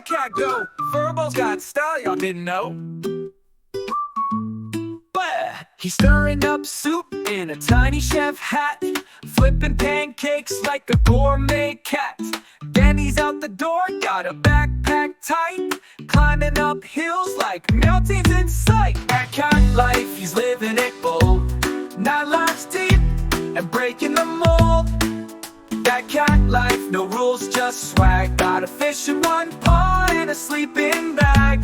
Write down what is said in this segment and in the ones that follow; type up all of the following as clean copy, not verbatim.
that cat go? Furbal's got style, y'all didn't know. But he's stirring up soup in a tiny chef hat, flipping pancakes like a gourmet cat. Then he's out the door, got a backpack tight, climbing up hills like mountains in sight. That cat life, he's living it bold, 9 lives deep and breaking the mold. That cat life, no rules, just swag. Got a fish in one paw and a sleeping bag.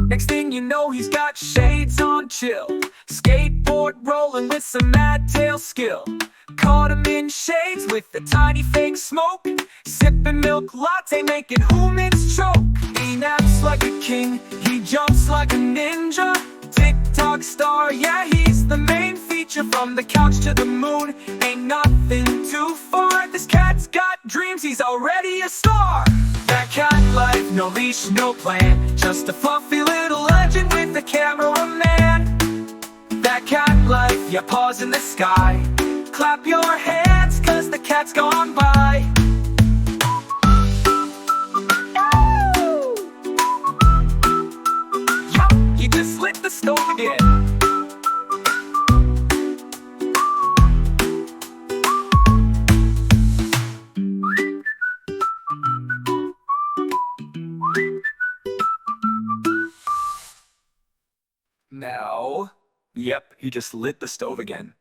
Next thing you know, he's got shades on chill, skateboard rolling with some mad tail skill. Caught him in shades with the tiny fake smoke, sipping milk latte, making humans choke. He naps like a king, he jumps like a ninja. TikTok star, yeah, he's the main feature. From the couch to the moon, ain't nothing too far. This cat's got dreams, he's already a star. That cat life, no leash, no plan, just a fluffy little legend with a cameraman. That cat life, yeah, paws in the sky, clap your hands, cause the cat's gone by. He just lit the stove again. Now, yep, he just lit the stove again.